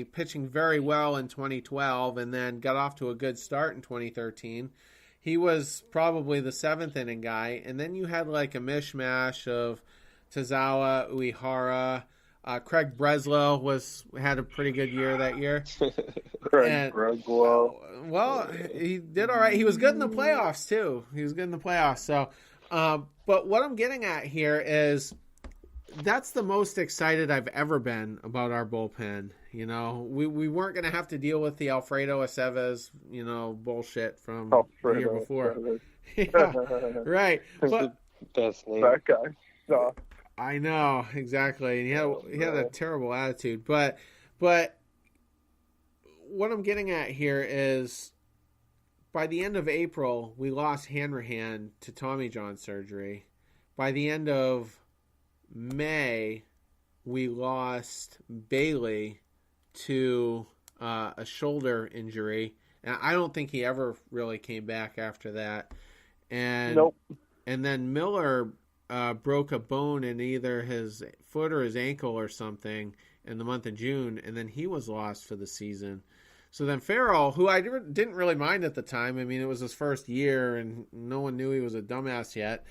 pitching very well in 2012 and then got off to a good start in 2013. He was probably the seventh inning guy. And then you had like a mishmash of Tazawa, Uehara. Craig Breslow had a pretty good year that year. Breslow. Well, he did all right. He was good in the playoffs, too. So, but what I'm getting at here is that's the most excited I've ever been about our bullpen. You know, we weren't going to have to deal with the Alfredo Aceves, bullshit from the year before. Yeah, right. But best name. That guy sucked. I know, exactly. And he had a terrible attitude. But what I'm getting at here is by the end of April, we lost Hanrahan to Tommy John surgery. By the end of May, we lost Bailey to a shoulder injury. And I don't think he ever really came back after that. And nope. And then Miller broke a bone in either his foot or his ankle or something in the month of June, and then he was lost for the season. So then Farrell, who I didn't really mind at the time, I mean, it was his first year, and no one knew he was a dumbass yet.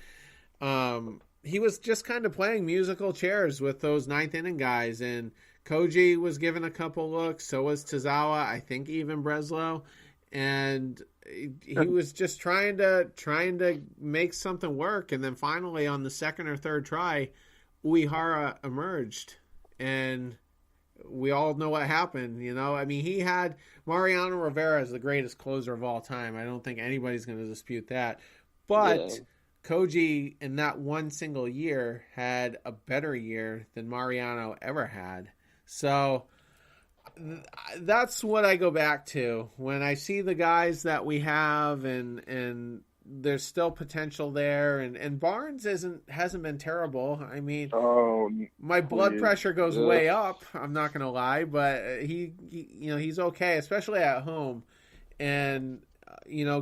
He was just kind of playing musical chairs with those ninth inning guys, and Koji was given a couple looks, so was Tazawa, I think even Breslow, and he was just trying to make something work, and then finally on the second or third try, Uehara emerged, and we all know what happened. I mean, he had Mariano Rivera as the greatest closer of all time. I don't think anybody's going to dispute that, but Koji in that one single year had a better year than Mariano ever had. So that's what I go back to when I see the guys that we have, and there's still potential there, and Barnes hasn't been terrible. I mean, my blood pressure goes way up. I'm not gonna lie, but he's okay, especially at home. And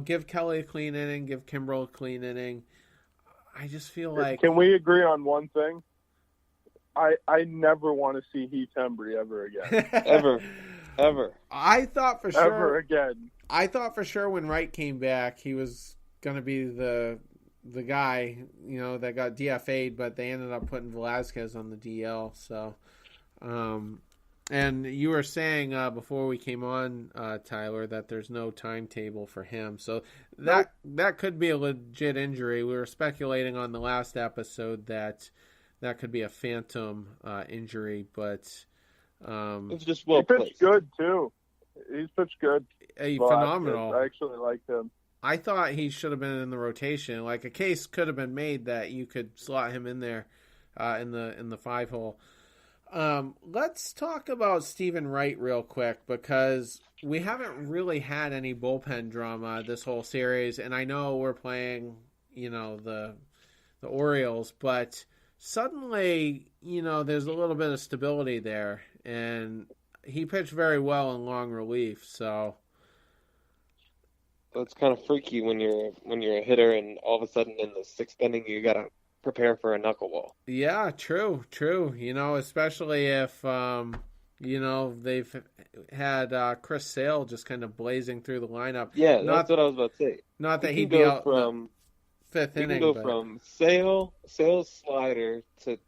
give Kelly a clean inning, give Kimbrel a clean inning. I just feel like, can we agree on one thing? I never want to see Heath Hembry ever again. Ever. I thought for sure. Ever again. I thought for sure when Wright came back, he was going to be the guy, that got DFA'd, but they ended up putting Vazquez on the DL. So, and you were saying before we came on, Tyler, that there's no timetable for him. So that could be a legit injury. We were speculating on the last episode that could be a phantom injury, but it's just he pitched good too. He's pitched good. Phenomenal. I actually liked him. I thought he should have been in the rotation. Like, a case could have been made that you could slot him in there in the 5-hole. Let's talk about Stephen Wright real quick, because we haven't really had any bullpen drama this whole series, and I know we're playing, the Orioles, but suddenly, there's a little bit of stability there, and he pitched very well in long relief, so it's kind of freaky when you're a hitter and all of a sudden in the sixth inning you got to prepare for a knuckleball. Yeah, true. Especially if they've had Chris Sale just kind of blazing through the lineup. Yeah, that's what I was about to say. Not that he'd be out from fifth inning. You can go from Sale's slider to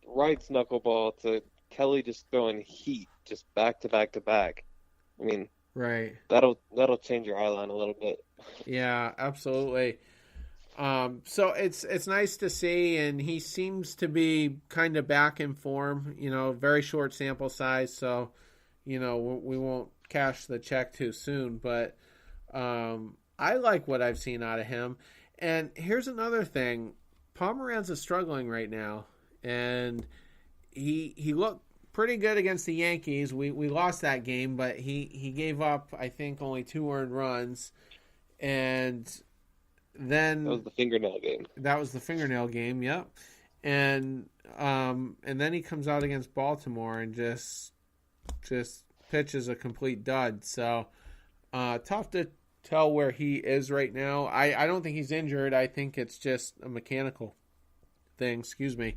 Wright's knuckleball to Kelly just throwing heat just back to back to back. I mean, right. That'll change your eye line a little bit. Yeah, absolutely. So it's nice to see, and he seems to be kind of back in form. Very short sample size, so we won't cash the check too soon. But I like what I've seen out of him. And here's another thing: Pomeranz is struggling right now, and he looked pretty good against the Yankees. We lost that game, but he gave up, I think, only 2 earned runs, and then that was the fingernail game. Yep. And then he comes out against Baltimore and just pitches a complete dud. So tough to tell where he is right now. I don't think he's injured. I think it's just a mechanical thing. Excuse me.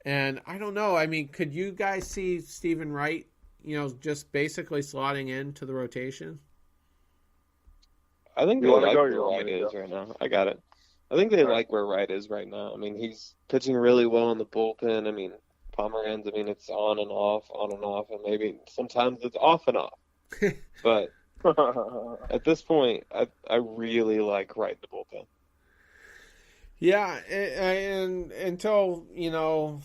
And I don't know. I mean, could you guys see Stephen Wright, just basically slotting into the rotation? I think they You wanna like go, where you want Wright me to is go? right now. I got it. I think they All right. like where Wright is right now. I mean, he's pitching really well in the bullpen. I mean, Pomeranz, it's on and off, and maybe sometimes it's off and off. But at this point, I really like Wright in the bullpen. Yeah, and until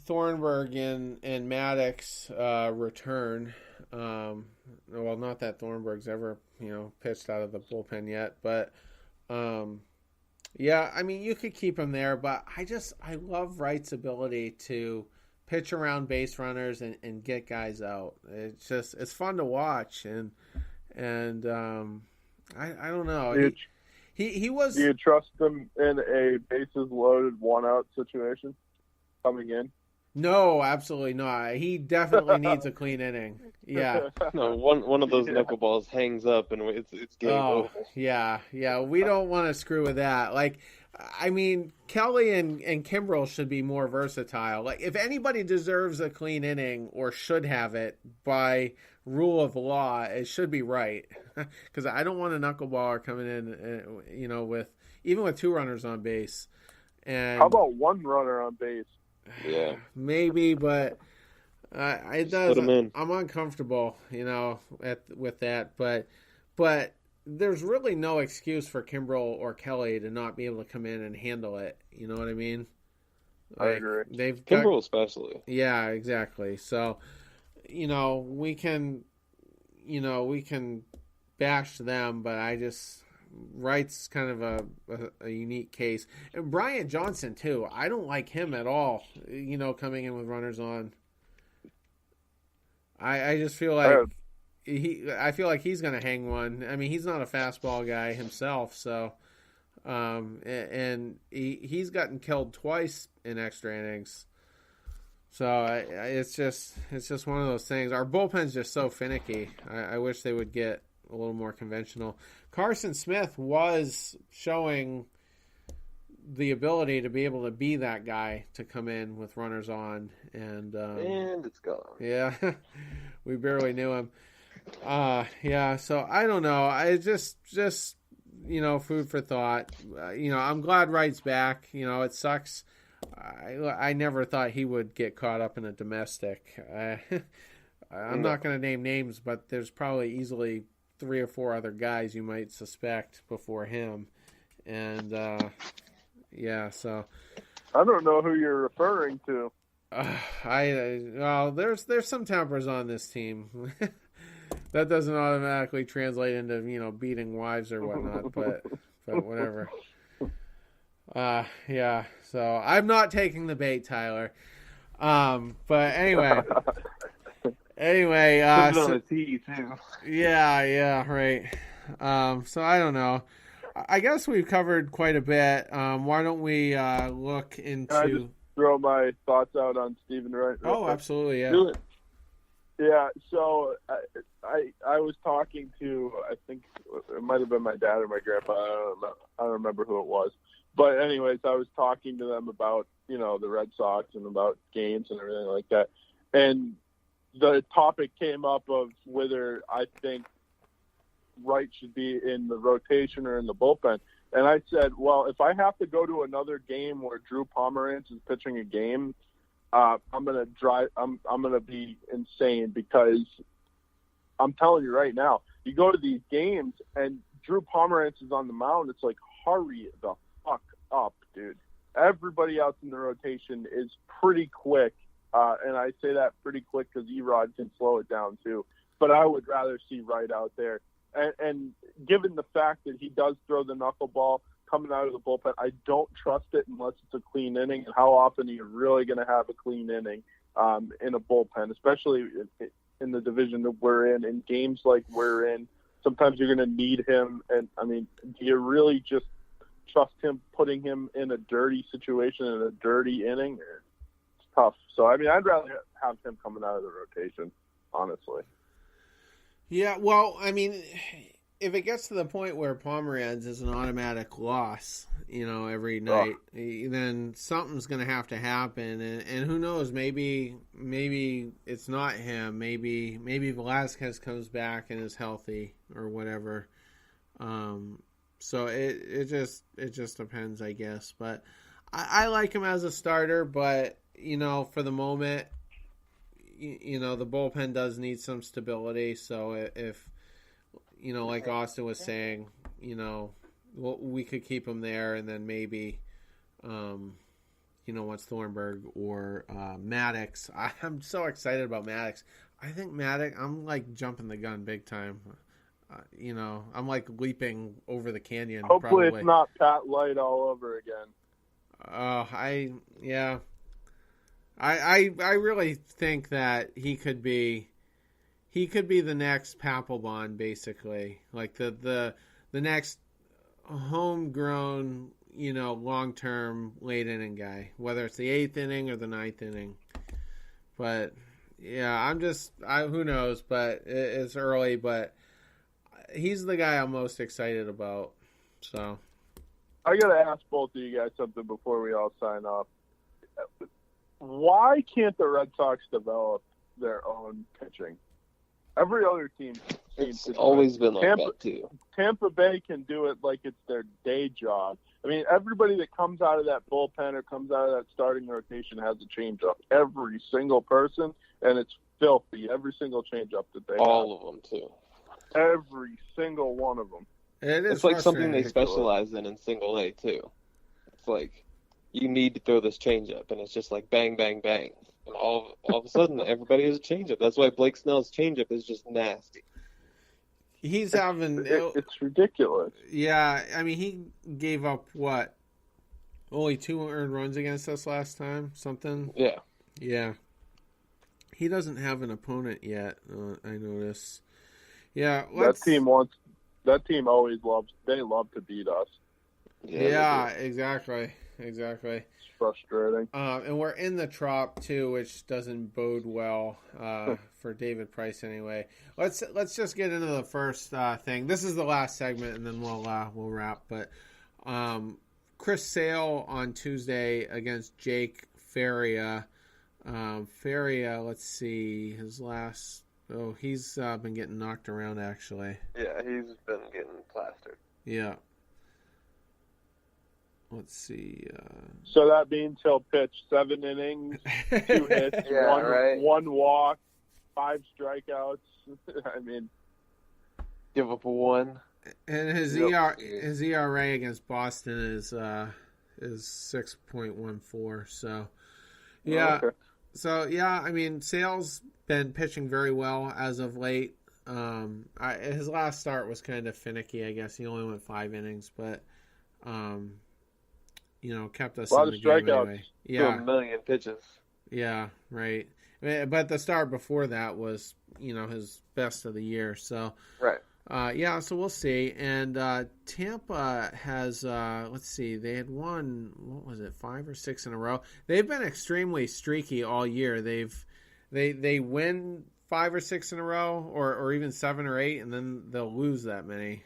Thornburg and Maddox return. Well, not that Thornburg's ever pitched out of the bullpen yet, but yeah, I mean you could keep him there, but I love Wright's ability to pitch around base runners and get guys out. It's fun to watch, and I don't know. He was. Do you trust him in a bases loaded 1-out situation coming in? No, absolutely not. He definitely needs a clean inning. Yeah. No, one of those knuckleballs hangs up and it's game over. Yeah. We don't want to screw with that. Like, I mean, Kelly and Kimbrel should be more versatile. Like, if anybody deserves a clean inning or should have it by rule of law, it should be Wright. Because I don't want a knuckleballer coming in, with 2 runners on base. And how about 1 runner on base? Yeah, maybe, but it does. Put him in. I'm uncomfortable, with that. But there's really no excuse for Kimbrel or Kelly to not be able to come in and handle it. You know what I mean? I agree. Kimbrel especially. Yeah, exactly. So, we can bash them, but Wright's kind of a unique case. And Bryant Johnson, too. I don't like him at all, coming in with runners on. I just feel like he's going to hang one. I mean, he's not a fastball guy himself, so and he's gotten killed twice in extra innings. So it's just one of those things. Our bullpen's just so finicky. I wish they would get a little more conventional. Carson Smith was showing the ability to be able to be that guy to come in with runners on, and it's gone. Yeah, we barely knew him. Yeah, so I don't know. I just food for thought. I'm glad Wright's back. It sucks. I never thought he would get caught up in a domestic. I'm not going to name names, but there's probably easily 3 or 4 other guys you might suspect before him, and yeah. So I don't know who you're referring to. There's some tempers on this team. That doesn't automatically translate into beating wives or whatnot, but whatever. Yeah. So I'm not taking the bait, Tyler. But anyway. On a tee too. Yeah, right. So I don't know. I guess we've covered quite a bit. Why don't we look into? Can I just throw my thoughts out on Stephen Wright? Oh, absolutely, yeah. Do it. Yeah. So I was talking to, I think it might have been my dad or my grandpa. I don't remember who it was. But anyways, I was talking to them about the Red Sox and about games and everything like that, and the topic came up of whether I think Wright should be in the rotation or in the bullpen. And I said, well, if I have to go to another game where Drew Pomeranz is pitching a game, I'm going to be insane, because I'm telling you right now, you go to these games and Drew Pomeranz is on the mound. It's like, hurry the fuck up, dude. Everybody else in the rotation is pretty quick. And I say that pretty quick because Erod can slow it down too. But I would rather see Wright out there. And given the fact that he does throw the knuckleball coming out of the bullpen, I don't trust it unless it's a clean inning. And how often are you really going to have a clean inning in a bullpen, especially in the division that we're in games like we're in? Sometimes you're going to need him. And, I mean, do you really just trust him putting him in a dirty situation in a dirty inning? Tough. So, I mean, I'd rather have him coming out of the rotation, honestly. Yeah, well, I mean, if it gets to the point where Pomeranz is an automatic loss, every night, then something's going to have to happen. And who knows? Maybe it's not him. Maybe Vazquez comes back and is healthy or whatever. So it just depends, I guess. But I like him as a starter. But for the moment, the bullpen does need some stability. So if like Austin was saying, we could keep him there, and then maybe, once Thornburg or Maddox. I'm so excited about Maddox. I think Maddox, I'm like jumping the gun big time. I'm like leaping over the canyon. Hopefully probably. It's not Pat Light all over again. I really think that he could be the next Papelbon, basically, like the next homegrown, long-term late inning guy, whether it's the 8th inning or the 9th inning. But yeah, who knows? But it's early, but he's the guy I'm most excited about. So I gotta ask both of you guys something before we all sign off. Why can't the Red Sox develop their own pitching? Every other team seems to always been like that too. Tampa Bay can do it like it's their day job. I mean, everybody that comes out of that bullpen or comes out of that starting rotation has a changeup. Every single person, and it's filthy. Every single changeup that they all of them too. Every single one of them. It's like something they specialize in single A too. It's like you need to throw this changeup, and it's just like bang, bang, bang. And all of a sudden, everybody has a changeup. That's why Blake Snell's changeup is just nasty. He's having... It's ridiculous. Yeah, I mean, he gave up, only 2 earned runs against us last time? Something? Yeah. Yeah. He doesn't have an opponent yet, I notice. Yeah, that team always they love to beat us. Yeah, exactly. It's frustrating. And we're in the Trop too, which doesn't bode well for David Price anyway. Let's just get into the first thing. This is the last segment, and then we'll wrap. But Chris Sale on Tuesday against Jake Faria. Faria, let's see, his last. Oh, he's been getting knocked around actually. Yeah, he's been getting plastered. Yeah. Let's see. So that means he'll pitch 7 innings, 2 hits, one walk, 5 strikeouts. I mean, give up a 1. And his ERA against Boston is 6.14. So yeah. Okay. So yeah, I mean, Sale's been pitching very well as of late. His last start was kind of finicky, I guess. He only went 5 innings, but kept us in the game anyway. Yeah, 1 million pitches. Yeah, right. But the start before that was, his best of the year. So right. So we'll see. And Tampa has, let's see, they had won, 5 or 6 in a row. They've been extremely streaky all year. They win 5 or 6 in a row, or even 7 or 8, and then they'll lose that many.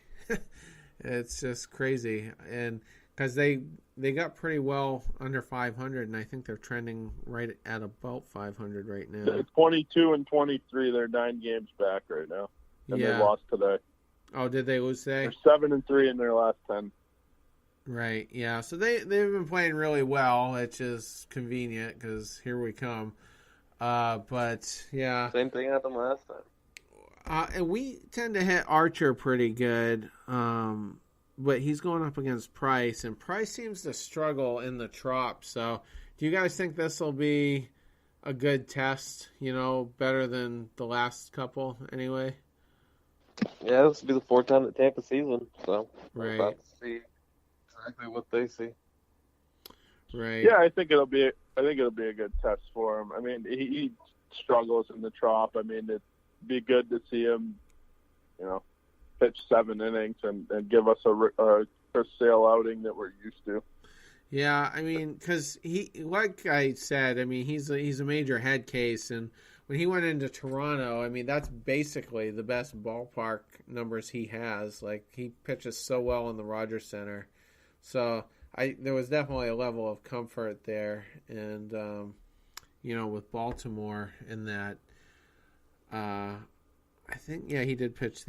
It's just crazy. And because they got pretty well under 500, and I think they're trending right at about 500 right now. They're 22-23. They're 9 games back right now, and they lost today. Oh, did they lose today? They're 7-3 in their last 10. Right. Yeah. So they've been playing really well, which is convenient because here we come. But yeah, same thing happened last time. And we tend to hit Archer pretty good. But he's going up against Price, and Price seems to struggle in the Trop. So, do you guys think this will be a good test? Better than the last couple, anyway. Yeah, this will be the 4th time that Tampa season, so right. We're about to see exactly what they see. Right. Yeah, I think it'll be a good test for him. I mean, he struggles in the Trop. I mean, it'd be good to see him, pitch 7 innings and give us a Chris Sale outing that we're used to. Yeah, I mean, because he, like I said, I mean, he's a major head case, and when he went into Toronto, I mean, that's basically the best ballpark numbers he has. Like, he pitches so well in the Rogers Center. So there was definitely a level of comfort there. And, with Baltimore in that, I think, he did pitch